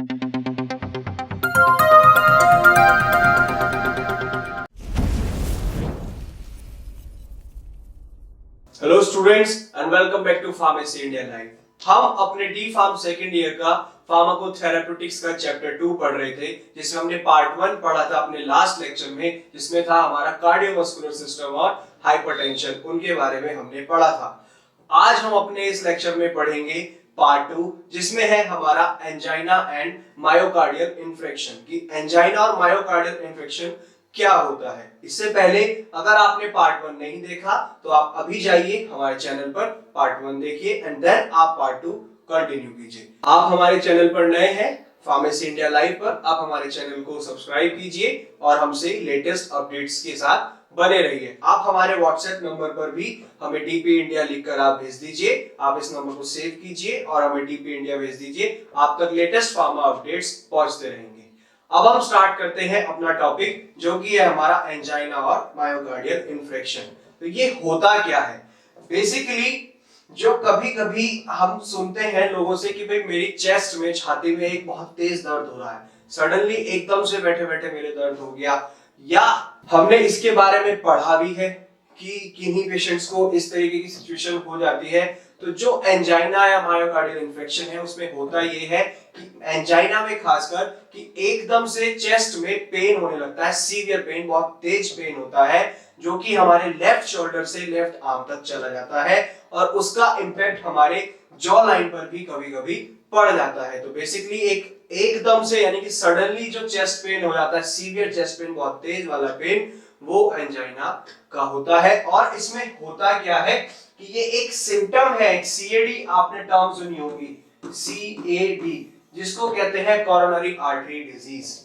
Hello students and welcome back to pharmacy India live. हम अपने D pharm second year का फार्माकोथेरेप्यूटिक्स का chapter 2 पढ़ रहे थे, जिसमें हमने पार्ट 1 पढ़ा था अपने लास्ट लेक्चर में, जिसमें था हमारा कार्डियोवास्कुलर सिस्टम और हाइपरटेंशन, उनके बारे में हमने पढ़ा था। आज हम अपने इस लेक्चर में पढ़ेंगे पार्ट 2, जिसमें है हमारा एंजाइना एंड मायोकार्डियल इन्फेक्शन की एंजाइना और मायोकार्डियल इन्फेक्शन क्या होता है। इससे पहले अगर आपने पार्ट 1 नहीं देखा तो आप अभी जाइए हमारे चैनल पर पार्ट 1 देखिए एंड देन आप पार्ट 2 कंटिन्यू कीजिए। आप हमारे चैनल पर नए हैं फार्मेसी इंडिया लाइव पर, आप हमारे चैनल को सब्सक्राइब कीजिए और हमसे लेटेस्ट अपडेट्स के साथ बने रहिए। आप हमारे व्हाट्सएप नंबर पर भी हमें डीपी इंडिया लिखकर आप भेज दीजिए। आप इस नंबर को सेव कीजिए और हमें डीपी इंडिया भेज दीजिए। आप तक लेटेस्ट फार्मा अपडेट्स पहुंचते रहेंगे। अब हम स्टार्ट करते हैं अपना टॉपिक, जो कि है हमारा एंजाइना और मायोकार्डियल इन्फेक्शन। तो ये होता क्या है? बेसिकली जो कभी-कभी हम सुनते हैं लोगों से कि भाई मेरी चेस्ट में, छाती में एक बहुत तेज दर्द हो रहा है, सडनली एकदम से बैठे-बैठे मेरे दर्द हो गया, या हमने इसके बारे में पढ़ा भी है कि किन्हीं पेशेंट्स को इस तरीके की सिचुएशन हो जाती है। तो जो एंजाइना या मायोकार्डियल इन्फेक्शन है उसमें होता ये है कि एंजाइना में खासकर कि एकदम से चेस्ट में पेन होने लगता है, सीवियर पेन, बहुत तेज पेन होता है, जो कि हमारे लेफ्ट शोल्डर से लेफ्ट आर्म तक चला जाता है और उसका इंपैक्ट हमारे जॉ लाइन पर भी कभी-कभी पड़ जाता है। तो बेसिकली एकदम से यानी कि सडनली जो चेस्ट पेन हो जाता है, सीवियर चेस्ट पेन, बहुत तेज वाला पेन, वो एंजाइना का होता है। और इसमें होता क्या है कि ये एक सिम्टम है, एक सीएडी आपने टर्म सुनी होगी, सीएडी, जिसको कहते हैं coronary artery disease.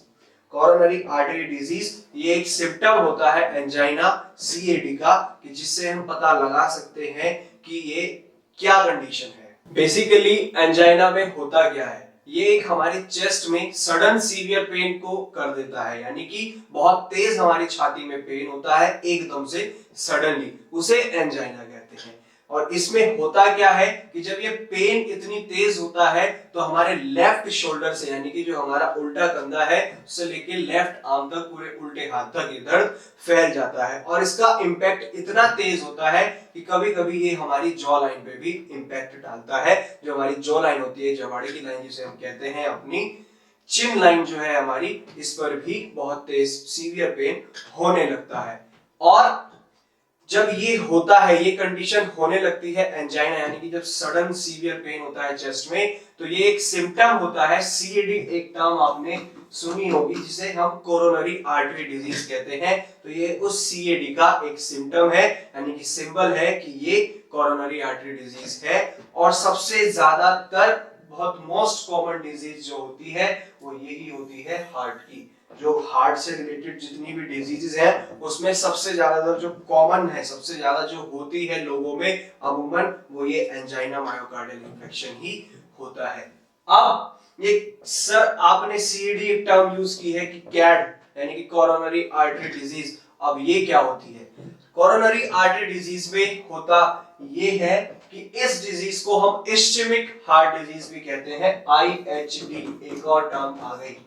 Coronary artery disease ये एक सिम्टम होता है एंजाइना सीएडी का, कि जिससे हम पता लगा सकते हैं कि ये क्या कंडीशन है। बेसिकली एंजाइना में होता क्या है, ये एक हमारी चेस्ट में सडन सीवियर पेन को कर देता है, यानी कि बहुत तेज हमारी छाती में पेन होता है एकदम से सडनली, उसे एंजाइना कहते हैं। और इसमें होता क्या है कि जब ये पेन इतनी तेज होता है तो हमारे लेफ्ट शोल्डर से, यानी कि जो हमारा उल्टा कंधा है, उससे लेके लेफ्ट आर्म तक, पूरे उल्टे हाथ तक ये दर्द फैल जाता है। और इसका इंपैक्ट इतना तेज होता है कि कभी-कभी ये हमारी जॉ लाइन पे भी इंपैक्ट डालता है। जो हमारी जॉ लाइन होती है, जबाड़े की लाइन जिसे हम कहते हैं, अपनी चिन लाइन जो है हमारी, इस पर भी बहुत तेज सीवियर पेन होने लगता है। और जब ये होता है, ये कंडीशन होने लगती है एंजाइना, यानी कि जब सडन सीवियर पेन होता है चेस्ट में, तो ये एक सिम्टम होता है सीएडी। एक टर्म आपने सुनी होगी जिसे हम कोरोनरी आर्टरी डिजीज कहते हैं। तो ये उस सीएडी का एक सिम्टम है, यानी कि सिंबल है कि ये कोरोनरी आर्टरी डिजीज है। और सबसे ज्यादातर बहुत मोस्ट कॉमन डिजीज जो होती है वो यही होती है हार्ट की। जो हार्ट से रिलेटेड जितनी भी डिजीजेस हैं उसमें सबसे ज्यादा जो कॉमन है, सबसे ज्यादा जो होती है लोगों में अमूमन, वो ये एंजाइना मायोकार्डियल इन्फेक्शन ही होता है। अब ये सर आपने सीडी एक टर्म यूज की है कि कैड, यानी कि कोरोनरी आर्टरी डिजीज। अब ये क्या होती है? कोरोनरी आर्टरी डिजीज में होता ये है कि इस डिजीज को हम इस्चेमिक हार्ट डिजीज भी कहते हैं, आईएचडी। एक और टर्म आ गई,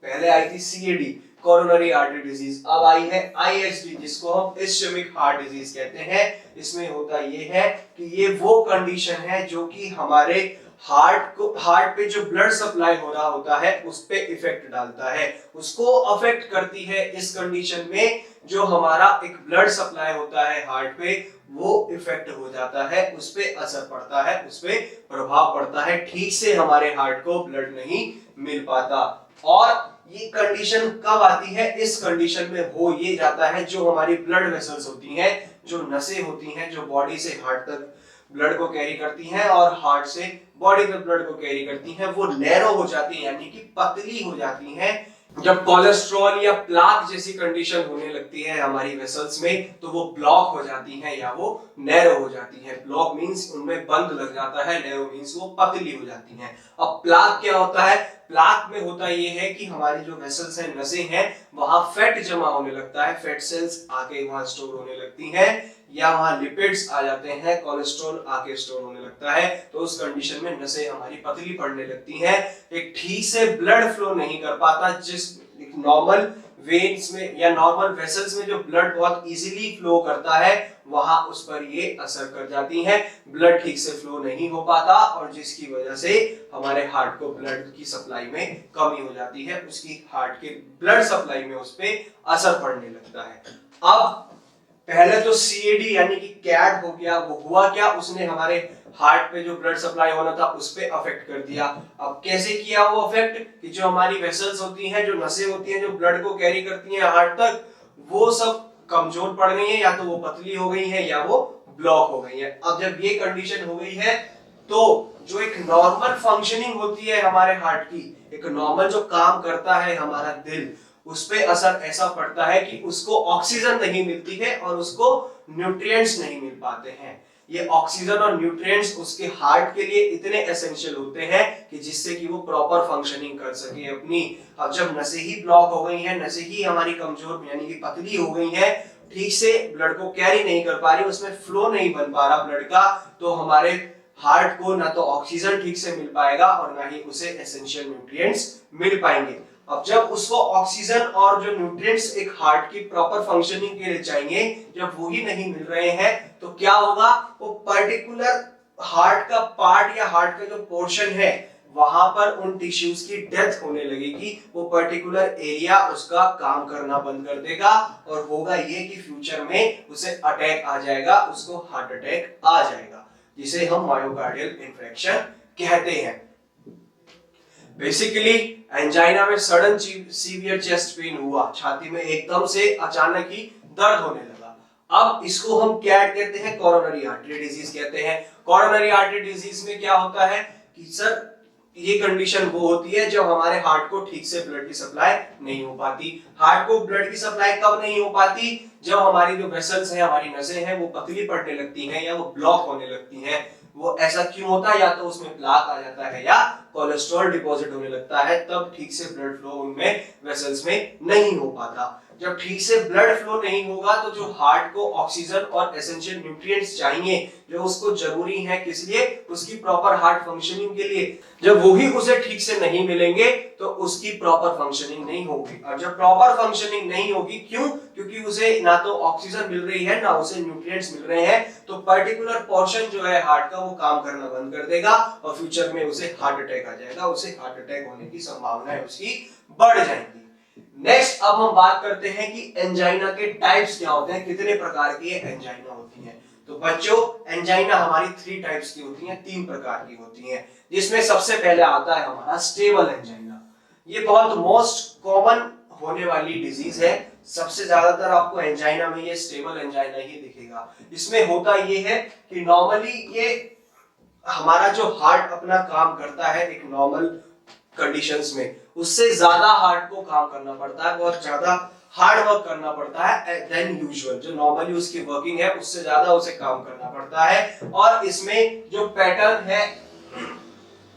पहले आई थी सीएडी कोरोनरी आर्टरी डिजीज, अब आई है आईएचडी, जिसको हम इस्चेमिक हार्ट डिजीज कहते हैं। इसमें होता ये है कि ये वो कंडीशन है जो कि हमारे हार्ट पे जो ब्लड सप्लाई हो रहा होता है उस पे इफेक्ट डालता है, उसको अफेक्ट करती है। इस कंडीशन में जो हमारा एक ब्लड सप्लाई होता है हार्ट पे, वो इफेक्ट हो जाता है, उस पे असर पड़ता है, उस पे प्रभाव पड़ता है, ठीक से हमारे हार्ट को ब्लड नहीं मिल पाता। और ये कंडीशन कब आती है? इस कंडीशन में हो ये जाता है जो हमारी ब्लड वेसल्स होती हैं, जो नसें होती हैं, जो बॉडी से हार्ट तक ब्लड को कैरी करती हैं और हार्ट से बॉडी तक ब्लड को कैरी करती हैं, वो नैरो हो जाती हैं, यानी कि पतली हो जाती हैं। जब कोलेस्ट्रॉल या प्लाक जैसी कंडीशन होने लगती है हमारी वेसल्स में, तो वो ब्लॉक हो जाती हैं या वो नैरो हो जाती हैं। ब्लॉक मींस उनमें बंद लग जाता है, नैरो मींस वो पतली हो जाती हैं। अब प्लाक क्या होता है? प्लाक में होता ये है कि हमारी जो वेसल्स हैं, नसें हैं, वहां फैट जमा होने लगता है, फैट सेल्स आके वहां स्टोर होने लगती हैं, या वहां लिपिड्स आ जाते हैं, कोलेस्ट्रॉल आके स्टोर होने लगता है, तो उस कंडीशन में नसें हमारी पतली पड़ने लगती हैं, एक ठीक से ब्लड फ्लो नहीं कर पाता। जिस नॉर्मल वेन्स में या नॉर्मल वेसल्स में जो ब्लड बहुत इजीली फ्लो करता है, वहां उस पर ये असर कर जाती है, ब्लड ठीक से फ्लो नहीं हो पाता, और जिसकी वजह से हमारे हार्ट को ब्लड की सप्लाई में कमी हो जाती है, उसकी हार्ट के ब्लड सप्लाई में उस पे असर पड़ने लगता है। अब पहले तो सीएडी यानी कि कैड हो गया, वो हुआ क्या, उसने हमारे हार्ट पे जो ब्लड सप्लाई होना था उस पे अफेक्ट कर दिया। अब कैसे किया वो अफेक्ट, कि जो हमारी वेसल्स होती हैं, जो नसें होती हैं जो ब्लड को कैरी करती हैं हार्ट तक, वो सब कमजोर पड़ गई है, या तो वो पतली हो गई है या वो ब्लॉक हो गई है। अब जब ये कंडीशन हो गई है, तो जो एक नॉर्मल फंक्शनिंग होती है हमारे हार्ट की, एक नॉर्मल जो काम करता है हमारा दिल, उस पे असर ऐसा पड़ता है कि उसको ऑक्सीजन नहीं मिलती है और उसको न्यूट्रिएंट्स नहीं मिल पाते हैं। ये ऑक्सीजन और न्यूट्रिएंट्स उसके हार्ट के लिए इतने एसेंशियल होते हैं कि जिससे कि वो प्रॉपर फंक्शनिंग कर सके अपनी। अब जब नसें ही ब्लॉक हो गई हैं, नसें ही हमारी कमजोर यानी कि पतली हो गई हैं, ठीक से ब्लड को कैरी नहीं कर पा रही, उसमें फ्लो नहीं बन पा रहा ब्लड का, तो हमारे हार्ट को ना तो ऑक्सीजन ठीक से मिल पाएगा और ना ही उसे एसेंशियल न्यूट्रिएंट्स मिल पाएंगे। अब जब उसको ऑक्सीजन और जो न्यूट्रिएंट्स एक हार्ट की प्रॉपर फंक्शनिंग के लिए चाहिए, जब वो ही नहीं मिल रहे हैं, तो क्या होगा, वो पर्टिकुलर हार्ट का पार्ट या हार्ट का जो पोर्शन है, वहां पर उन टिश्यूज की डेथ होने लगेगी, वो पर्टिकुलर एरिया उसका काम करना बंद कर देगा, और होगा ये कि फ्यूचर में उसे अटैक आ जाएगा, उसको हार्ट अटैक आ जाएगा, जिसे हम मायोकार्डियल इन्फेक्शन कहते हैं। बेसिकली एंजाइना में सडन सीवियर चेस्ट पेन हुआ, छाती में एकदम से अचानक ही दर्द होने लगा। अब इसको हम क्या कहते हैं, कोरोनरी आर्टरी डिजीज कहते हैं। कोरोनरी आर्टरी डिजीज में क्या होता है कि सर, ये कंडीशन वो होती है जब हमारे हार्ट को ठीक से ब्लड की सप्लाई नहीं हो पाती। हार्ट को ब्लड की सप्लाई कब नहीं हो पाती, जब हमारी जो वेसल्स हैं, हमारी नसें हैं, वो पतली पड़ने लगती हैं या वो ब्लॉक होने लगती हैं। वो ऐसा क्यों होता है, या तो उसमें प्लाक आ जाता है या कोलेस्ट्रॉल डिपॉजिट होने लगता है, तब ठीक से ब्लड फ्लो उनमें वेसल्स में नहीं हो पाता। जब ठीक से ब्लड फ्लो नहीं होगा, तो जो हार्ट को ऑक्सीजन और एसेंशियल न्यूट्रिएंट्स चाहिए, जो उसको जरूरी है किस लिए, उसकी प्रॉपर हार्ट फंक्शनिंग के लिए, जब वो ही उसे ठीक से नहीं मिलेंगे, तो उसकी प्रॉपर फंक्शनिंग नहीं होगी। और जब प्रॉपर फंक्शनिंग नहीं होगी, क्यों, क्योंकि उसे ना तो ऑक्सीजन मिल रही है, ना उसे न्यूट्रिएंट्स मिल रहे हैं, तो पर्टिकुलर पोर्शन जो है हार्ट का, वो काम करना बंद कर देगा, और फ्यूचर में उसे हार्ट अटैक आ जाएगा, उसे हार्ट अटैक होने की संभावनाएं उसकी बढ़ जाएंगी। नेक्स्ट अब हम बात करते हैं कि एंजाइना के टाइप्स क्या होते हैं, कितने प्रकार की एंजाइना होती हैं। तो बच्चों, एंजाइना हमारी 3 टाइप्स की होती हैं, 3 प्रकार की होती हैं, जिसमें सबसे पहले आता है हमारा स्टेबल एंजाइना। ये बहुत मोस्ट कॉमन होने वाली डिजीज है, सबसे ज्यादातर आपको एंजाइना में ये स्टेबल एंजाइना ही दिखेगा। इसमें होता ये है कि नॉर्मली ये हमारा जो हार्ट अपना काम करता है एक नॉर्मल कंडीशंस में, उससे ज्यादा हार्ट को काम करना पड़ता है, बहुत ज्यादा हार्ड वर्क करना पड़ता है देन यूजुअल। जो नॉर्मली उसकी वर्किंग है, उससे ज्यादा उसे काम करना पड़ता है। और इसमें जो पैटर्न है,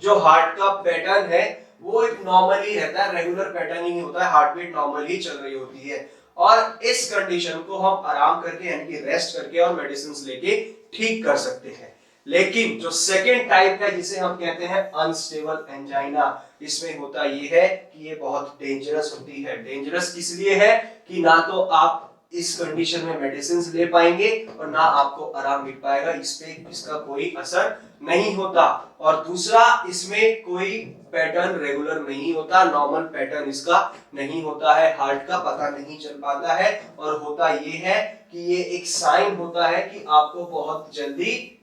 जो हार्ट का पैटर्न है, वो एक नॉर्मली रहता है, रेगुलर पैटर्न ही होता है, हार्ट बीट नॉर्मल ही चल रही होती है। और इस कंडीशन को हम आराम करके यानी कि रेस्ट करके और मेडिसिन लेके ठीक कर सकते हैं। लेकिन जो सेकेंड टाइप है, जिसे हम कहते हैं अनस्टेबल एंजाइना, इसमें होता ये है कि ये बहुत डेंजरस होती है। डेंजरस किस लिए है कि ना तो आप इस कंडीशन में मेडिसिन ले पाएंगे और ना आपको आराम मिल पाएगा, इस पे इसका कोई असर नहीं होता। और दूसरा, इसमें कोई पैटर्न रेगुलर नहीं होता, नॉर्मल पैटर्न इसका नहीं होता है, हार्ट का पता नहीं चल पाता है। और होता ये है कि ये एक साइन होता है कि आपको बहुत जल्दी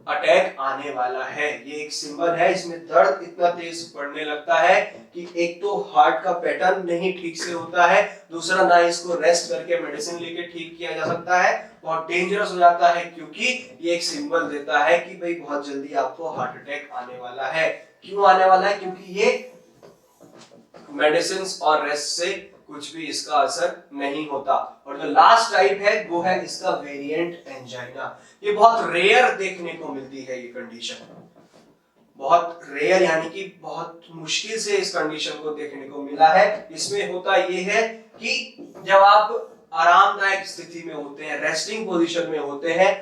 अटैक आने वाला है। ये एक सिंबल है, इसमें दर्द इतना तेज पड़ने लगता है कि एक तो हार्ट का पैटर्न नहीं ठीक से होता है, दूसरा ना इसको रेस्ट करके मेडिसिन लेके ठीक किया जा सकता है, बहुत डेंजरस हो जाता है, क्योंकि ये एक सिंबल देता है कि भाई बहुत जल्दी आपको हार्ट अटैक आने वाला है। क्यों आने वाला है, क्योंकि ये मेडिसिन और रेस्ट से कुछ भी इसका असर नहीं होता। और जो लास्ट टाइप है वो है इसका वेरिएंट एंजाइना। ये बहुत रेयर देखने को मिलती है, ये कंडीशन बहुत रेयर यानी कि बहुत मुश्किल से इस कंडीशन को देखने को मिला है। इसमें होता ये है कि जब आप आरामदायक स्थिति में होते हैं, रेस्टिंग पोजीशन में होते हैं,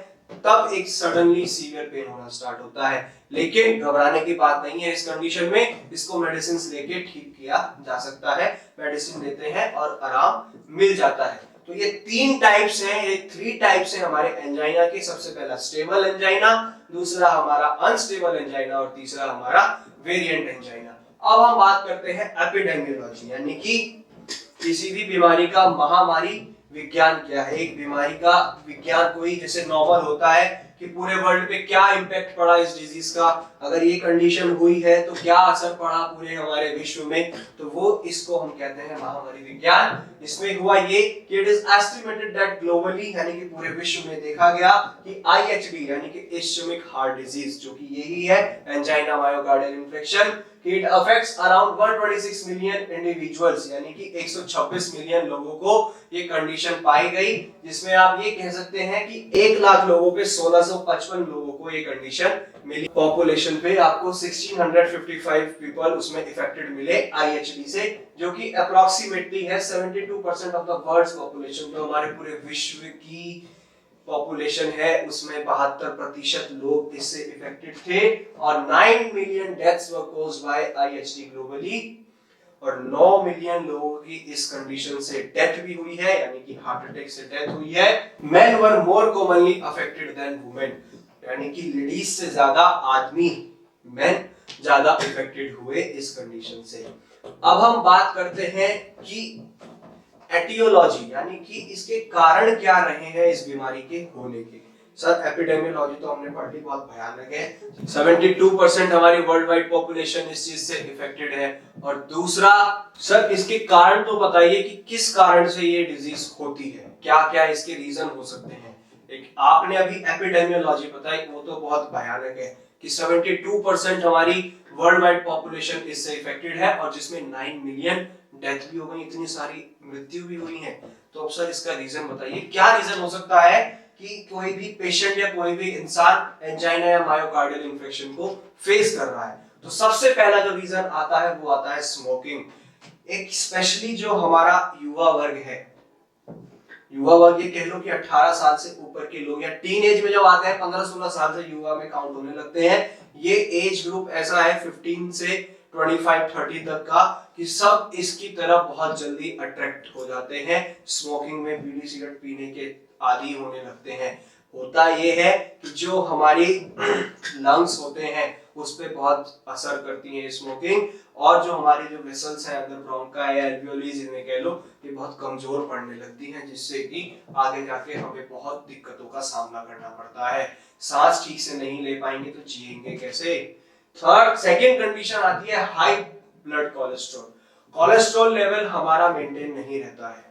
तब एक सडनली सीवियर पेन होना स्टार्ट होता है। लेकिन घबराने की बात नहीं है, इस कंडीशन में इसको मेडिसिन लेके ठीक किया जा सकता है। मेडिसिन लेते हैं और आराम मिल जाता है। तो ये 3 टाइप्स हैं, ये 3 टाइप्स हैं हमारे एंजाइना के। सबसे पहला स्टेबल एंजाइना, दूसरा हमारा अनस्टेबल एंजाइना और तीसरा हमारा वेरिएंट एंजाइना। अब हम बात करते हैं एपिडेमियोलॉजी, यानी कि किसी भी बीमारी का महामारी विज्ञान क्या है। एक बीमारी का विज्ञान कोई जैसे नॉर्मल होता है कि पूरे वर्ल्ड पे क्या इंपैक्ट पड़ा इस डिजीज का, अगर ये कंडीशन हुई है तो क्या असर पड़ा पूरे हमारे विश्व में, तो वो इसको हम कहते हैं महामारी विज्ञान। इसमें हुआ ये कि it is estimated that globally, यानी कि पूरे विश्व में देखा गया कि IHD यानी कि इस्केमिक हार्ट डिजीज, जो कि यही है angina myocardial infection, it affects around 126 million individuals, यानी कि 126 मिलियन लोगों को ये कंडीशन पाई गई, जिसमें आप ये कह सकते हैं कि 1 लाख लोगों पे 1655 लोगों को ये कंडीशन मिली। पॉपुलेशन पे आपको 1655 पीपल उसमें इफेक्टेड मिले IHD से, जो कि अप्रोक्सीमेटली है 72% ऑफ द वर्ल्ड्स पॉपुलेशन। तो हमारे पूरे विश्व की पॉपुलेशन है उसमें 72% लोग इससे इफेक्टेड थे, और 9 million deaths were caused by IHD globally, और 9 मिलियन लोगों की इस कंडीशन से डेथ भी हुई है, यानी कि हार्ट अटैक से डेथ हुई है। Men are more commonly affected than women, यानी कि लेडीज से ज्यादा आदमी, मेन ज्यादा इफेक्टेड हुए इस कंडीशन से। अब हम बात करते हैं कि एटियोलॉजी, यानी कि इसके कारण क्या रहे हैं इस बीमारी के होने के। सर एपिडेमियोलॉजी तो हमने पढ़ ली, बहुत भयानक है। 72% हमारी वर्ल्ड वाइड पॉपुलेशन इस चीज से इफेक्टेड है। और दूसरा, सर इसके कारण तो बताइए कि किस कारण से ये डिजीज होती है, क्या क्या इसके रीजन हो सकते हैं। एक आपने अभी एपिडेमियोलॉजी बताई, वो तो बहुत भयानक है कि 72% हमारी वर्ल्ड वाइड पॉपुलेशन इससे इफेक्टेड है, और जिसमें 9 मिलियन डेथ भी हो गई, इतनी सारी मृत्यु भी हुई है। तो अब सर इसका रीजन बताइए, क्या रीजन हो सकता है कि कोई भी पेशेंट या कोई भी इंसान एंजाइना या मायोकार्डियल इन्फेक्शन को फेस कर रहा है। तो सबसे पहला जो रीजन आता है वो आता है स्मोकिंग। एक स्पेशली जो हमारा युवा वर्ग है, युवा वर्ग ये कह लो कि 18 साल से ऊपर के लोग, या टीन एज में जब आते हैं 15-16 साल से युवा में काउंट होने लगते हैं, ये एज ग्रुप ऐसा है 15 से 25-30 तक का, कि सब इसकी तरफ बहुत जल्दी अट्रैक्ट हो जाते हैं, स्मोकिंग में बीड़ी सिगरेट पीने के आदी होने लगते हैं। होता ये है कि जो हमारी लंग्स होते हैं उस पे बहुत असर करती है स्मोकिंग, और जो हमारी जो वेसल्स हैं अंदर ब्रोंका या एल्वियोलीज इन्हें कह लो, ये बहुत कमजोर पड़ने लगती हैं, जिससे कि आगे जाके हमें बहुत दिक्कतों का सामना करना पड़ता है। सांस ठीक से नहीं ले पाएंगे तो जिएंगे कैसे। सेकंड कंडीशन आती है high blood cholesterol. Cholesterol level हमारा मेंटेन नहीं रहता है।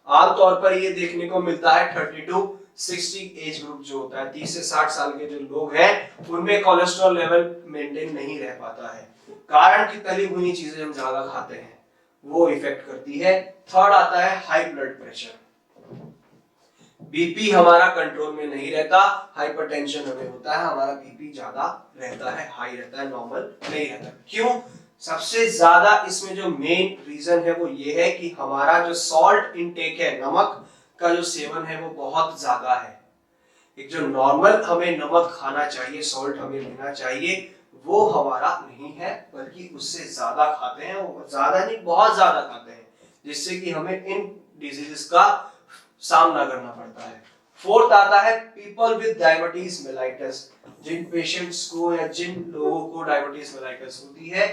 आमतौर पर ये देखने को मिलता है 30 to 60 एज ग्रुप जो होता है, 30 से 60 साल के जो लोग हैं उनमें कोलेस्ट्रॉल लेवल मेंटेन नहीं रह पाता है। कारण कि तली भुनी चीजें हम ज्यादा खाते हैं, वो इफेक्ट करती है। थर्ड आता है हाई ब्लड प्रेशर। बीपी हमारा कंट्रोल में नहीं रहता, हाइपरटेंशन हमें होता है, हमारा बीपी ज्यादा रहता है, हाई रहता है, नॉर्मल नहीं रहता। क्यों? सबसे ज्यादा इसमें जो मेन रीजन है वो ये है कि हमारा जो सॉल्ट इनटेक है, नमक का जो सेवन है वो बहुत ज्यादा है। एक जो नॉर्मल हमें नमक खाना चाहिए, सॉल्ट हमें लेना चाहिए, वो हमारा नहीं है, बल्कि उससे ज्यादा खाते हैं, वो ज्यादा नहीं बहुत ज्यादा खाते हैं, जिससे कि हमें इन डिजीजेस का सामना करना पड़ता है। फोर्थ आता है पीपल विद डायबिटीज मेलाइटस। जिन पेशेंट्स को या जिन लोगों को डायबिटीज मेलाइटस होती है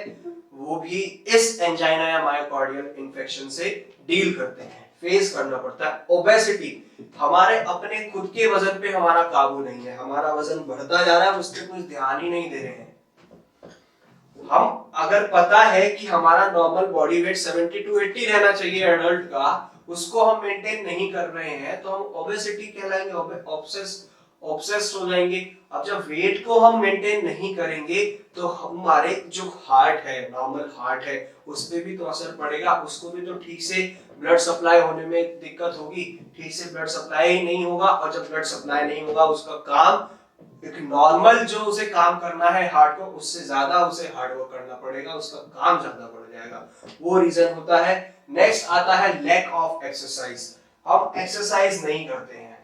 वो भी इस एंजाइना या मायोकार्डियल इन्फेक्शन से डील करते हैं, फेस करना पड़ता है। ओबेसिटी, हमारे अपने खुद के वजन पे हमारा काबू नहीं है, हमारा वजन बढ़ता जा रहा है, उस पर कुछ ध्यान ही नहीं दे रहे हैं। हम अगर पता है कि हमारा नॉर्मल बॉडी वेट 70 to 80 रहना चाहिए एडल्ट का, उसको हम मेंटेन नहीं कर रहे हैं तो हम ओबेसिटी कहलाएंगे, ऑब्सेस्ड हो जाएंगे। अब जब वेट को हम मेंटेन नहीं करेंगे तो हमारे जो हार्ट है, नॉर्मल हार्ट है, उस पे भी तो असर पड़ेगा, उसको भी तो ठीक से ब्लड सप्लाई होने में दिक्कत होगी, ठीक से ब्लड सप्लाई ही नहीं होगा, और जब ब्लड सप्लाई नहीं होगा उसका काम, एक नॉर्मल जो उसे काम करना है हार्ट को, उससे ज्यादा उसे हार्ड वर्क करना पड़ेगा, उसका काम ज्यादा बढ़ जाएगा, वो रीजन होता है। नेक्स्ट आता है लैक ऑफ एक्सरसाइज। हम एक्सरसाइज नहीं करते हैं,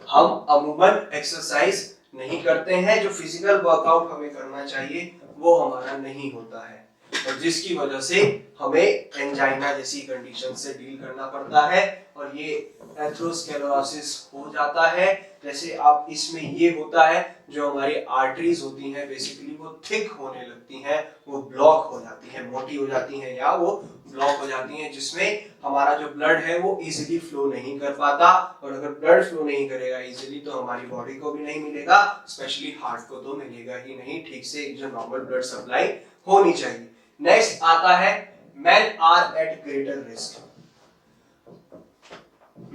हम अमूमन एक्सरसाइज नहीं करते हैं, जो फिजिकल वर्कआउट हमें करना चाहिए वो हमारा नहीं होता है, और जिसकी वजह से हमें एंजाइना जैसी कंडीशन से डील करना पड़ता है, और ये एथेरोस्क्लेरोसिस हो जाता है। जैसे आप इसमें ये होता है, जो हमारी आर्टरीज होती हैं बेसिकली वो थिक होने लगती हैं, वो ब्लॉक हो जाती हैं, मोटी हो जाती हैं या वो ब्लॉक हो जाती हैं, जिसमें हमारा जो ब्लड है वो इजीली फ्लो नहीं कर पाता, और अगर ब्लड फ्लो नहीं करेगा इजीली तो हमारी बॉडी को भी नहीं मिलेगा, स्पेशली हार्ट को तो मिलेगा ही नहीं ठीक से, जो नॉर्मल ब्लड सप्लाई होनी चाहिए। नेक्स्ट आता है men are at greater risk.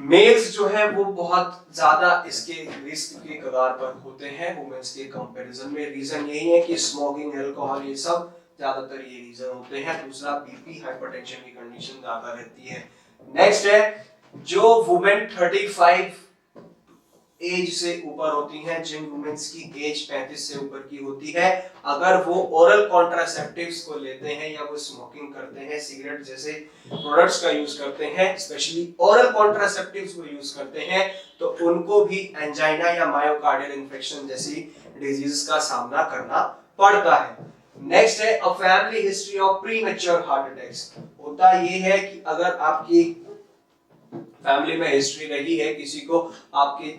Males जो है वो बहुत ज्यादा इसके रिस्क के कगार पर होते हैं वुमेन्स के कंपैरिजन में। रीजन यही है कि स्मोकिंग, अल्कोहल, ये सब ज्यादातर ये रीजन होते हैं। दूसरा बीपी, हाइपरटेंशन की कंडीशन ज्यादा रहती है। नेक्स्ट है जो वुमेन 35 एज से ऊपर होती हैं, जिन वुमेन्स की एज 35 से ऊपर की होती है, अगर वो ओरल कॉन्ट्रासेप्टिव्स को लेते हैं या वो स्मोकिंग करते हैं, सिगरेट जैसे प्रोडक्ट्स का यूज करते हैं, स्पेशली ओरल कॉन्ट्रासेप्टिव्स को यूज करते हैं, तो उनको भी एंजाइना या मायोकार्डियल इन्फेक्शन जैसी डिजीज का सामना करना पड़ता है। नेक्स्ट है a family history of premature heart attacks. होता ये है कि अगर आपकी फैमिली में हिस्ट्री रही है, किसी को आपके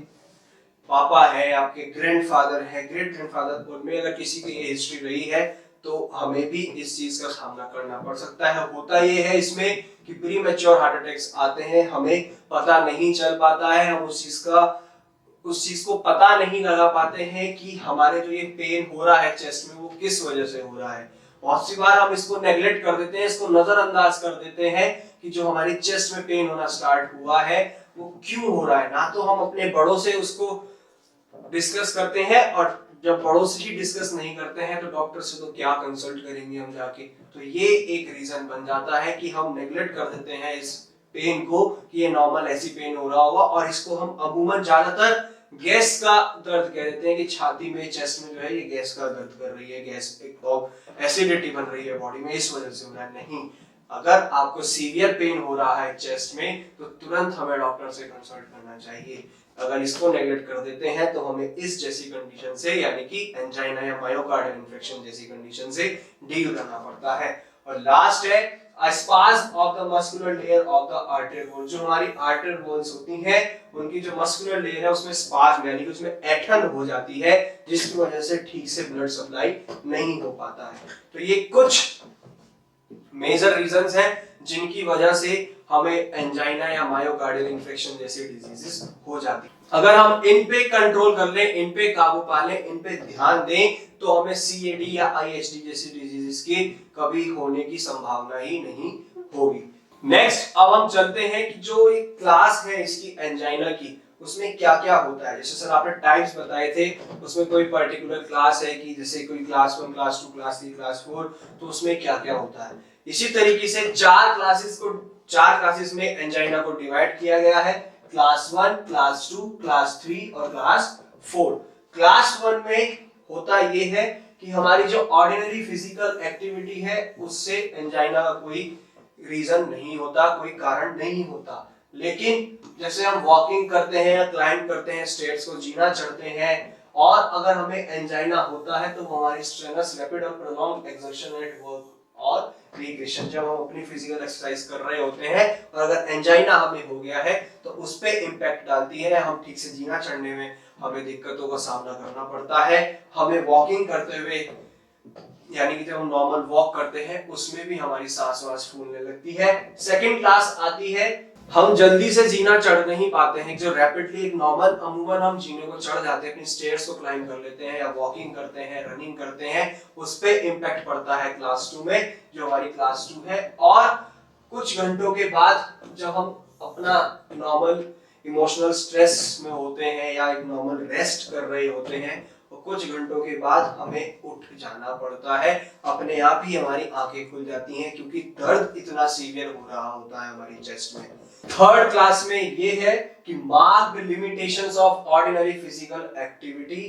पापा है, आपके ग्रैंडफादर है, ग्रेट ग्रैंडफादर, उनमें अगर किसी की हिस्ट्री रही है तो हमें भी इस चीज का सामना करना पड़ सकता है। होता ये है इसमें कि प्री मैच्योर हार्ट अटैक्स आते हैं, हमें पता नहीं चल पाता है, हम उस चीज को पता नहीं लगा पाते हैं कि हमारे जो ये पेन हो रहा है चेस्ट में वो किस वजह से हो रहा है। बहुत सी बार हम इसको नेग्लेक्ट कर देते हैं, इसको नजरअंदाज कर देते हैं कि जो हमारी चेस्ट में पेन होना स्टार्ट हुआ है वो क्यों हो रहा है। ना तो हम अपने बड़ों से उसको डिस्कस करते हैं, और जब बड़ों से ही डिस्कस नहीं करते हैं तो डॉक्टर से तो क्या कंसल्ट करेंगे हम जाके। तो ये एक रीजन बन जाता है कि हम नेग्लेक्ट कर देते हैं इस पेन को कि ये नॉर्मल ऐसी पेन हो रहा होगा, और इसको हम अमूमन ज्यादातर गैस का दर्द कह देते हैं कि छाती में, चेस्ट में जो है ये गैस का दर्द कर रही है, गैस एसिडिटी बन रही है बॉडी में, इस वजह से हो रहा है। नहीं, अगर आपको सीवियर पेन हो रहा है चेस्ट में तो तुरंत हमें डॉक्टर से कंसल्ट करना चाहिए। अगर इसको नेग्लेक्ट कर देते हैं तो हमें इस जैसी कंडीशन से, यानी कि एंजाइना या मायोकार्डियल इन्फेक्शन जैसी कंडीशन से डील करना पड़ता है। और लास्ट है spasm of the muscular layer of the arterial wall. जो हमारी आर्टेरियल वॉल्स होती हैं उनकी जो मस्कुलर लेयर है उसमें स्पाज्म यानी कि उसमें ऐंठन हो जाती है, जिसकी वजह से ठीक से ब्लड सप्लाई नहीं हो पाता है। तो ये कुछ मेजर रीजंस हैं जिनकी वजह से हमें एंजाइना या मायोकार्डियल इन्फेक्शन जैसी डिजीजेस हो जाती है। अगर हम इन पे कंट्रोल कर लें, इन पे काबू पा लें, इन पे ध्यान दें, तो हमें सीएडी या आईएचडी जैसी डिजीजेस की कभी होने की संभावना ही नहीं होगी। नेक्स्ट अब हम चलते हैं कि जो एक क्लास है इसकी एंजाइना की, उसमें क्या क्या होता है। जैसे सर आपने टाइप्स बताए थे, उसमें कोई पर्टिकुलर क्लास है कि जैसे कोई क्लास 1, क्लास 2, क्लास 3, क्लास 4, तो उसमें क्या क्या होता है। इसी तरीके से चार क्लासेस में एंजाइना को डिवाइड किया गया है, क्लास 1, क्लास 2, क्लास 3 और क्लास 4। क्लास 1 में होता ये है कि हमारी जो ऑर्डिनरी फिजिकल एक्टिविटी है उससे एंजाइना का कोई रीजन नहीं होता, कोई कारण नहीं होता। लेकिन जैसे हम वॉकिंग करते हैं या क्लाइंब करते हैं, स्टेयर्स को जीना चढ़ते हैं, और अगर हमें एंजाइना होता है तो वो हमारी स्ट्रेनस रैपिड और प्रोलॉन्ग्ड एक्सर्शन एट वर्क और रिक्रिएशन, जब हम अपनी फिजिकल एक्सरसाइज कर रहे होते हैं और अगर एंजाइना हमें हो गया है तो उस पे इम्पैक्ट डालती है, हम ठीक से जीना चढ़ने में हमें दिक्कतों का सामना करना पड़ता है। हमें वॉकिंग करते हुए, यानी कि जब हम नॉर्मल वॉक करते हैं उसमें भी हमारी सांस फूलने लगती है। सेकंड क्लास आती है, हम जल्दी से जीना चढ़ नहीं पाते हैं, जो रैपिडली एक नॉर्मल अमूमन हम जीने को चढ़ जाते हैं, अपनी स्टेयर्स को क्लाइंब कर लेते हैं या वॉकिंग करते हैं, रनिंग करते हैं, उस पे इम्पैक्ट पड़ता है क्लास 2 में, जो हमारी क्लास 2 है। और कुछ घंटों के बाद जब हम अपना नॉर्मल इमोशनल स्ट्रेस में होते हैं या एक नॉर्मल रेस्ट कर रहे होते हैं, तो कुछ घंटों के बाद हमें उठ जाना पड़ता है, अपने आप ही हमारी आंखें खुल जाती हैं क्योंकि दर्द इतना सीवियर हो रहा होता है हमारी चेस्ट में। थर्ड क्लास में ये है कि marked limitations of ordinary physical activity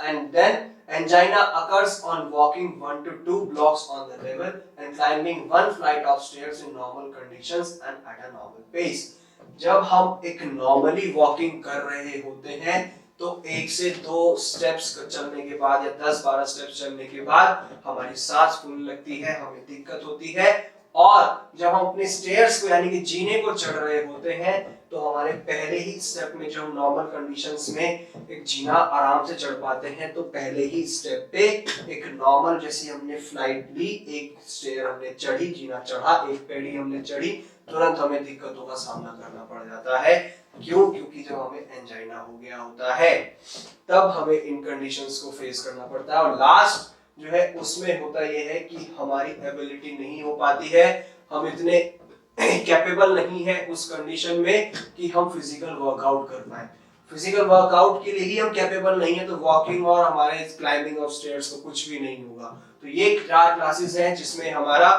and then angina occurs on walking 1 to 2 blocks on the level and climbing one flight of stairs in normal conditions and at a normal pace. जब हम एक normally walking कर रहे होते हैं तो 1 से 2 steps चलने के बाद या 10-12 स्टेप्स चलने के बाद हमारी सांस फूलने लगती है, हमें दिक्कत होती है, और जब हम अपने स्टेयर्स को यानी कि जीने को चढ़ रहे होते हैं तो हमारे पहले ही स्टेप में जो हम नॉर्मल कंडीशंस में एक जीना आराम से चढ़ पाते हैं, तो पहले ही स्टेप पे एक नॉर्मल जैसे हमने फ्लाइट ली, एक स्टेयर हमने चढ़ी, जीना चढ़ा, एक पेड़ी हमने चढ़ी, तुरंत हमें दिक्कतों का सामना करना पड़ जाता है। क्यों? क्योंकि जब हमें एंजाइना हो गया होता है तब हमें इन कंडीशंस को फेस करना पड़ता है। और लास्ट जो है उसमें होता यह है कि हमारी एबिलिटी नहीं हो पाती है, हम इतने कैपेबल नहीं है उस कंडीशन में कि हम फिजिकल वर्कआउट कर पाए। फिजिकल वर्कआउट के लिए ही हम कैपेबल नहीं है तो वॉकिंग और हमारे क्लाइंबिंग ऑफ स्टेयर्स को कुछ भी नहीं होगा। तो ये 4 क्लासेस हैं जिसमें हमारा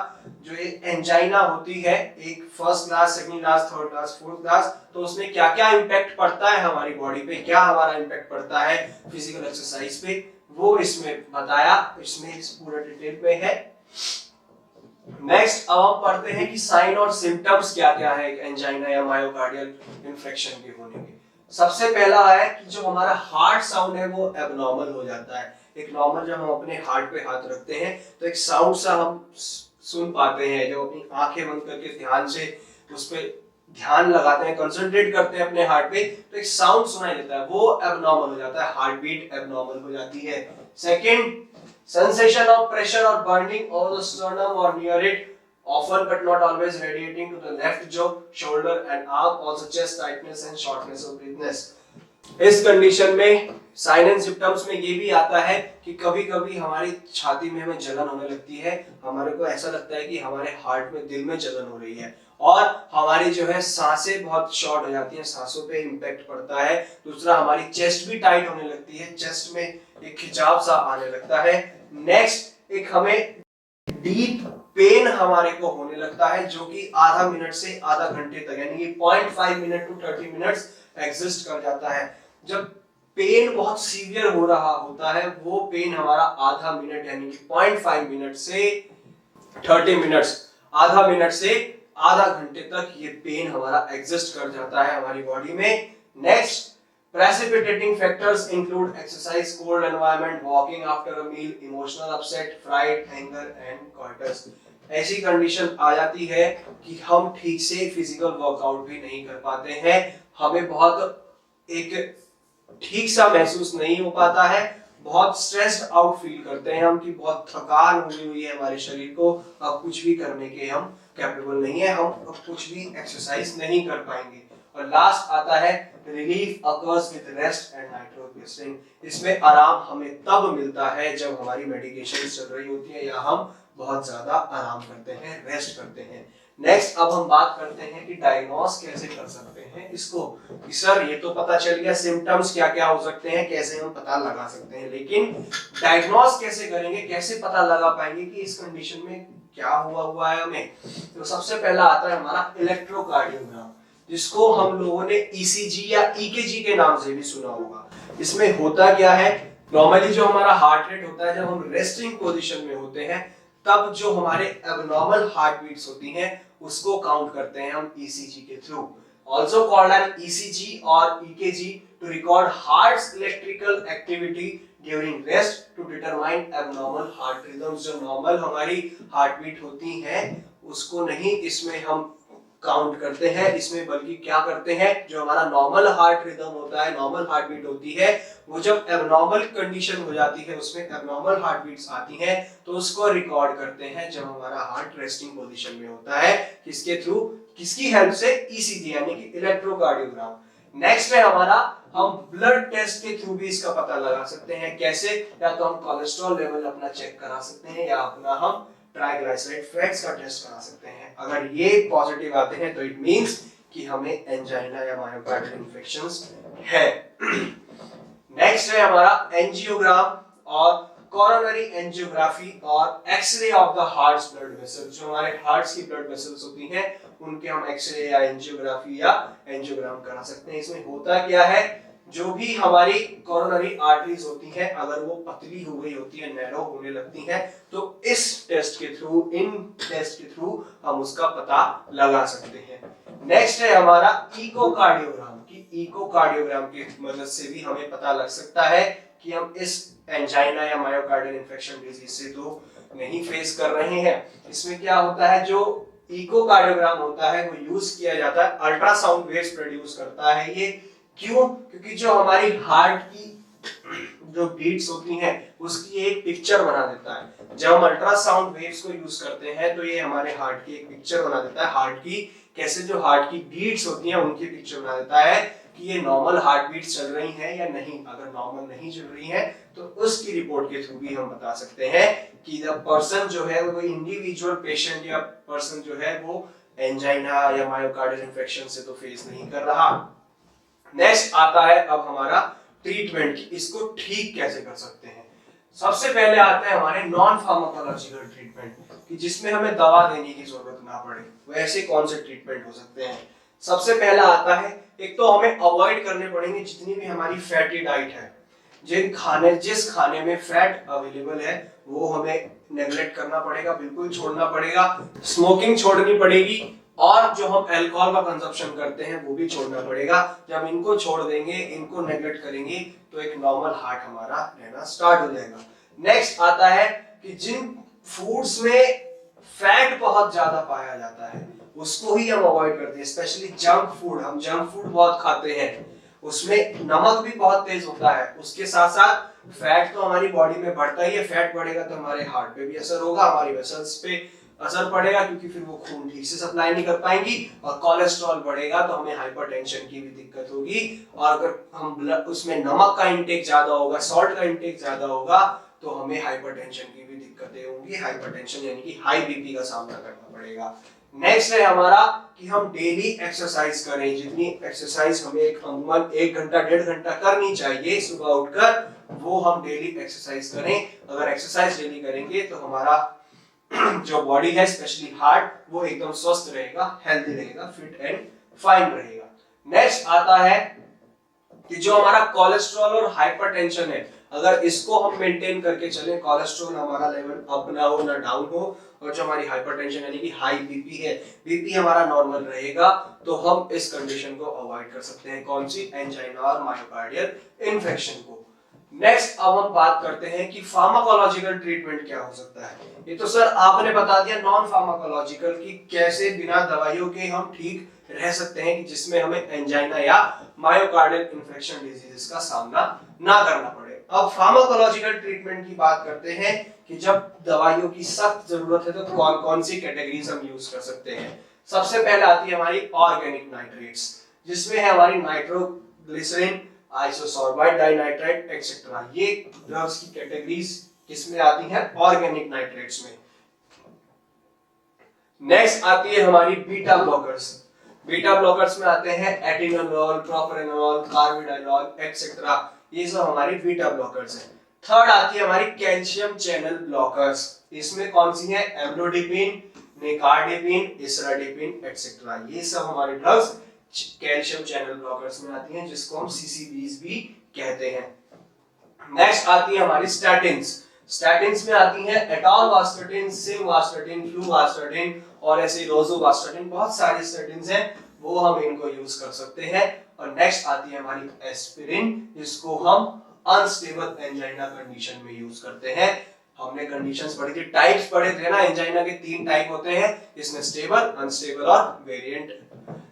जो ये एंजाइना होती है, एक first class, second class, third class, fourth class, तो उसमें क्या क्या इम्पैक्ट पड़ता है हमारी बॉडी पे, क्या हमारा इम्पैक्ट पड़ता है फिजिकल एक्सरसाइज पे, वो इसमें बताया, इसमें इस पूरा डिटेल में है। नेक्स्ट अब हम पढ़ते हैं कि साइन और सिम्टम्स क्या क्या है एंजाइना या मायोकार्डियल इन्फेक्शन के होने के। सबसे पहला है कि जो हमारा हार्ट साउंड है वो एबनॉर्मल हो जाता है। एक नॉर्मल जब हम अपने हार्ट पे हाथ रखते हैं तो एक साउंड सा हम सुन पाते हैं, जो अपनी आंखें बंद करके ध्यान से उस पे ध्यान लगाते हैं, कंसंट्रेट करते हैं अपने हार्ट पे, तो एक साउंड सुनाई देता है, वो एबनॉर्मल हो जाता है, हार्ट बीट एबनॉर्मल हो जाती है। Second, sensation of pressure or burning over the sternum or near it, often but not always radiating to the left jaw, shoulder and arm, also chest tightness and shortness of breathness। इस condition में sign and symptoms में ये भी आता है कि कभी कभी हमारी छाती में हमें जलन होने लगती है, हमारे को ऐसा लगता है कि हमारे हार्ट में, दिल में जलन हो रही है, और हमारी जो है सांसें बहुत शॉर्ट हो जाती हैं, सांसों पे इम्पैक्ट पड़ता है। दूसरा, हमारी चेस्ट भी टाइट होने लगती है, चेस्ट में एक खिंचाव सा आने लगता है। नेक्स्ट, एक हमें डीप पेन हमारे को होने लगता है जो कि आधा मिनट से आधा घंटे तक यानी कि 0.5 मिनट टू 30 मिनट्स एग्जिस्ट कर जाता है। जब पेन बहुत सीवियर हो रहा होता है वो पेन हमारा आधा मिनट यानी कि 0.5 मिनट से 30 मिनट्स, आधा मिनट से आधा घंटे तक ये पेन हमारा एग्जिस्ट कर जाता है हमारी बॉडी में। Next, precipitating factors include exercise, cold environment, walking after a meal, emotional upset, fright, anger and coitus। ऐसी कंडीशन आ जाती है कि हम ठीक से फिजिकल वर्कआउट भी नहीं कर पाते हैं, हमें बहुत एक ठीक सा महसूस नहीं हो पाता है, बहुत स्ट्रेस्ड आउट फील करते हैं हम कि बहुत थकान हुई है हमारे शरीर को, अब कुछ भी करने के हम कैपेबल नहीं है, हम अब कुछ भी एक्सरसाइज नहीं कर पाएंगे। और लास्ट आता है relief occurs with rest and nitroglycerin. इसमें आराम हमें तब मिलता है जब हमारी मेडिकेशन चल रही होती है या हम बहुत ज्यादा आराम करते हैं, रेस्ट करते हैं। नेक्स्ट, अब हम बात करते हैं कि डायग्नोस कैसे कर सकते हैं इसको, कि सर ये तो पता चल गया सिम्टम्स क्या क्या हो सकते हैं, कैसे हम पता लगा सकते हैं, लेकिन डायग्नोस कैसे करेंगे, कैसे पता लगा पाएंगे कि इस कंडीशन में क्या हुआ है हमें। तो सबसे पहला आता है हमारा इलेक्ट्रोकार्डियोग्राम, जिसको हम लोगों ने ईसीजी या ईकेजी के नाम से भी सुना होगा। इसमें होता क्या है, नॉर्मली जो हमारा हार्ट रेट होता है जब हम रेस्टिंग पोजीशन में होते हैं तब जो हमारे एबनॉर्मल हार्ट बीट्स होती हैं उसको काउंट करते हैं हम ईसीजी के through, also called an ECG और EKG, to record heart's electrical activity during rest to determine abnormal heart rhythms. जो नॉर्मल हमारी हार्ट बीट होती हैं उसको नहीं इसमें हम काउंट करते हैं, इसमें बल्कि क्या करते हैं, जो हमारा नॉर्मल हार्ट रिदम होता है, नॉर्मल हार्ट बीट होती है, वो जब एबनॉर्मल कंडीशन हो जाती है, उसमें एबनॉर्मल हार्ट बीट्स आती हैं, तो उसको रिकॉर्ड करते हैं जब हमारा हार्ट रेस्टिंग पोजीशन में होता है, किसके थ्रू, किसकी हेल्प से, ईसीजी यानी कि इलेक्ट्रोकार्डियोग्राम। नेक्स्ट है हमारा, हम ब्लड टेस्ट के थ्रू भी इसका पता लगा सकते हैं। कैसे? या तो हम कोलेस्ट्रॉल लेवल अपना चेक करा सकते हैं या अपना हम ट्राइग्लिसराइड फैट्स का टेस्ट करा सकते हैं। अगर ये पॉजिटिव आते हैं तो इट मींस कि हमें एंजाइना या मायोकार्डियल इन्फेक्शंस है। नेक्स्ट है हमारा एंजियोग्राम और कोरोनरी एंजियोग्राफी और X ray of the heart's blood vessels. जो हमारे हार्ट्स की ब्लड वेसल्स होती हैं उनके हम एक्सरे या एंजियोग्राफी या एंजियोग्राम करा सकते हैं। इसमें होता क्या है, जो भी हमारी कोरोनरी आर्टरीज होती हैं अगर वो पतली हो गई होती है, नैरो होने लगती हैं, तो इन टेस्ट के थ्रू हम उसका पता लगा सकते हैं। नेक्स्ट है हमारा इकोकार्डियोग्राम की इकोकार्डियोग्राम की मदद से भी हमें पता लग सकता है कि हम इस एंजाइना या मायोकार्डियल इन्फेक्शन डिजीज से तो नहीं फेस कर रहे हैं। इसमें क्या होता है, जो इकोकार्डियोग्राम होता है वो यूज किया जाता है, अल्ट्रासाउंड वेव्स प्रोड्यूस करता है ये। क्यों? क्योंकि जो हमारी हार्ट की जो बीट्स होती हैं उसकी एक पिक्चर बना देता है। जब हम अल्ट्रासाउंड वेव्स को यूज करते हैं तो ये हमारे हार्ट की एक पिक्चर बना देता है, हार्ट की कैसे जो हार्ट की बीट्स होती हैं उनकी पिक्चर बना देता है कि ये नॉर्मल हार्ट बीट्स चल रही हैं या नहीं। अगर नॉर्मल नहीं चल रही हैं तो उसकी रिपोर्ट के थ्रू भी हम बता सकते हैं कि द पर्सन जो है वो इंडिविजुअल पेशेंट या पर्सन जो है वो एंजाइना या मायोकार्डियल इन्फेक्शन से तो फेस नहीं कर रहा। नेक्स्ट आता है अब हमारा ट्रीटमेंट की, इसको ठीक कैसे कर सकते हैं। सबसे पहले आता है हमारे नॉन फार्माकोलॉजिकल ट्रीटमेंट कि जिसमें हमें दवा देने की जरूरत ना पड़े। वैसे कौन से ट्रीटमेंट हो सकते हैं? सबसे पहला आता है, एक तो हमें अवॉइड करने पड़ेंगे जितनी भी हमारी फैटी डाइट है, जिस खाने में फैट अवेलेबल है वो हमें नेग्लेक्ट करना पड़ेगा, बिल्कुल छोड़ना पड़ेगा। स्मोकिंग छोड़नी पड़ेगी और जो हम अल्कोहल का कंजप्शन करते हैं वो भी छोड़ना पड़ेगा। जब इनको छोड़ देंगे, इनको नेग्लेक्ट करेंगे तो एक नॉर्मल हार्ट हमारा रहना स्टार्ट हो जाएगा। नेक्स्ट आता है कि जिन फूड्स में फैट बहुत ज्यादा पाया जाता है उसको ही हम अवॉइड करते हैं, स्पेशली जंक फूड। हम जंक फूड बहुत खाते हैं, उसमें नमक भी बहुत तेज होता है, उसके साथ साथ फैट तो हमारी बॉडी में बढ़ता ही है। फैट बढ़ेगा तो हमारे हार्ट पे भी असर होगा, हमारी वेसल्स पे असर पड़ेगा क्योंकि फिर वो खून ठीक से सप्लाई नहीं कर पाएंगी, और कोलेस्ट्रॉल बढ़ेगा तो हमें हाइपरटेंशन की भी दिक्कत होगी। और अगर हम उसमें नमक का इंटेक ज्यादा होगा, सॉल्ट का इंटेक ज्यादा होगा तो हमें हाइपरटेंशन की भी दिक्कतें होंगी। हाइपरटेंशन यानी कि हाई बीपी का सामना करना पड़ेगा। नेक्स्ट है हमारा कि हम डेली एक्सरसाइज करें। जितनी एक्सरसाइज हमें अमूमन 1 घंटा 1.5 घंटा करनी चाहिए सुबह उठकर, वो हम डेली एक्सरसाइज करें। अगर एक्सरसाइज डेली करेंगे तो हमारा जो बॉडी है स्पेशली हार्ट वो एकदम स्वस्थ रहेगा, हेल्दी रहेगा, फिट एंड फाइन रहेगा। नेक्स्ट आता है कि जो हमारा कोलेस्ट्रॉल और हाइपरटेंशन है, अगर इसको हम मेंटेन करके चलें, कोलेस्ट्रॉल हमारा लेवल अप ना हो ना डाउन हो, और जो हमारी हाइपरटेंशन यानी कि हाई बीपी है, बीपी हमारा नॉर्मल रहेगा, तो हम इस कंडीशन को अवॉइड कर सकते हैं। कौन सी? एंजाइना और मायोकार्डियल इन्फेक्शन को। नेक्स्ट अब हम बात करते हैं कि फार्माकोलॉजिकल ट्रीटमेंट क्या हो सकता है। ये तो सर आपने बता दिया नॉन फार्माकोलॉजिकल की कैसे बिना दवाइयों के हम ठीक रह सकते हैं कि जिसमें हमें एंजाइना या मायोकार्डियल इन्फेक्शन डिजीजेस का सामना ना करना पड़े। अब फार्माकोलॉजिकल ट्रीटमेंट की बात करते हैं कि जब दवाइयों की सख्त जरूरत है तो कौन कौन सी कैटेगरीज हम यूज कर सकते हैं। सबसे पहले आती है हमारी ऑर्गेनिक नाइट्रेट्स, जिसमें है हमारी नाइट्रोग्लिसरीन, आइसोसोर्बाइड डाइनाइट्राइट एक्सेट्रा। ये ड्रग्स की कैटेगरीज किसमें आती हैं? ऑर्गेनिक नाइट्रेट्स में। नेक्स्ट आती है हमारी बीटा ब्लॉकर्स। बीटा ब्लॉकर्स में आते हैं एटिनोल, प्रोप्रानोल, कार्बिडाइनोल एक्सेट्रा। ये सब हमारी बीटा ब्लॉकर्स हैं। थर्ड आती है हमारी कैल्शियम चैनल ब्लॉकर्स। इसमें कौन सी है? Amlodipine, nicardipine, isradipine etcetera. ये सब हमारे ड्रग्स कैल्शियम चैनल ब्लॉकर्स में आती हैं, जिसको हम सीसीबीज भी कहते हैं। नेक्स्ट आती है हमारी स्टैटिन्स। स्टैटिन्स में आती हैं एटॉलवास्टाटिन, सिमवास्टाटिन, फ्लूवास्टाटिन और ऐसे रोजुवास्टाटिन। बहुत सारी स्टैटिन्स हैं, वो हम इनको यूज कर सकते हैं। और नेक्स्ट आती है हमारी एस्पिरिन, जिसको हम अनस्टेबल एंजाइना कंडीशन में यूज करते हैं। हमने कंडीशंस पढ़ी थी, टाइप्स पढ़े थे ना, एंजाइना के 3 टाइप होते हैं, इसमें स्टेबल, अनस्टेबल और वेरिएंट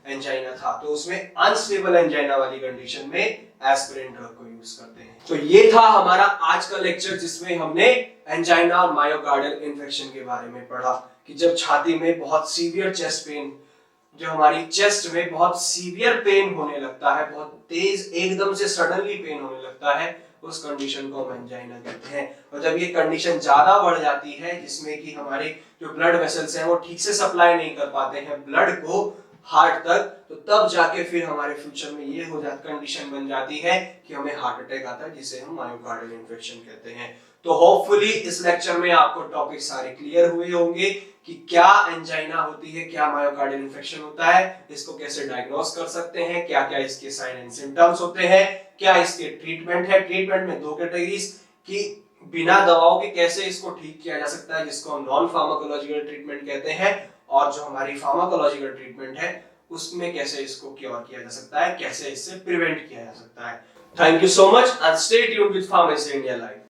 एंजाइना था। तो उसमें अनस्टेबल एंजाइना वाली कंडीशन में एस्पिरिन ड्रग को यूज करते हैं। तो ये था हमारा आज का लेक्चर, जिसमें हमने एंजाइना और मायोकार्डियल इन्फेक्शन के बारे में पढ़ा कि जब छाती में बहुत सीवियर चेस्ट पेन, जो हमारी चेस्ट में बहुत सीवियर पेन होने लगता है, बहुत तेज एकदम से सडनली पेन होने लगता है, उस कंडीशन को हम एंजाइना कहते हैं। और जब ये कंडीशन ज्यादा बढ़ जाती है, जिसमें कि हमारे जो ब्लड वेसल्स हैं वो ठीक से सप्लाई नहीं कर पाते हैं ब्लड को हार्ट तक, तो तब जाके फिर हमारे फ्यूचर में ये हो जाती कंडीशन बन जाती है कि हमें हार्ट अटैक आता है, जिसे हम मायोकार्डियल इन्फेक्शन कहते हैं। तो होपफुली इस लेक्चर में आपको टॉपिक सारे क्लियर हुए होंगे कि क्या एंजाइना होती है, क्या मायोकार्डियल इन्फेक्शन होता है, इसको कैसे डायग्नोस कर सकते हैं, क्या क्या इसके साइन एंड सिम्टम्स होते हैं, क्या इसके ट्रीटमेंट है। ट्रीटमेंट में दो कैटेगरीज की, बिना दवाओं के कैसे इसको ठीक किया जा सकता है जिसको हम नॉन फार्माकोलॉजिकल ट्रीटमेंट कहते हैं, और जो हमारी फार्माकोलॉजिकल ट्रीटमेंट है उसमें कैसे इसको क्योर किया जा सकता है, कैसे इससे प्रिवेंट किया जा सकता है। Thank you so much and stay tuned with pharmacy India live.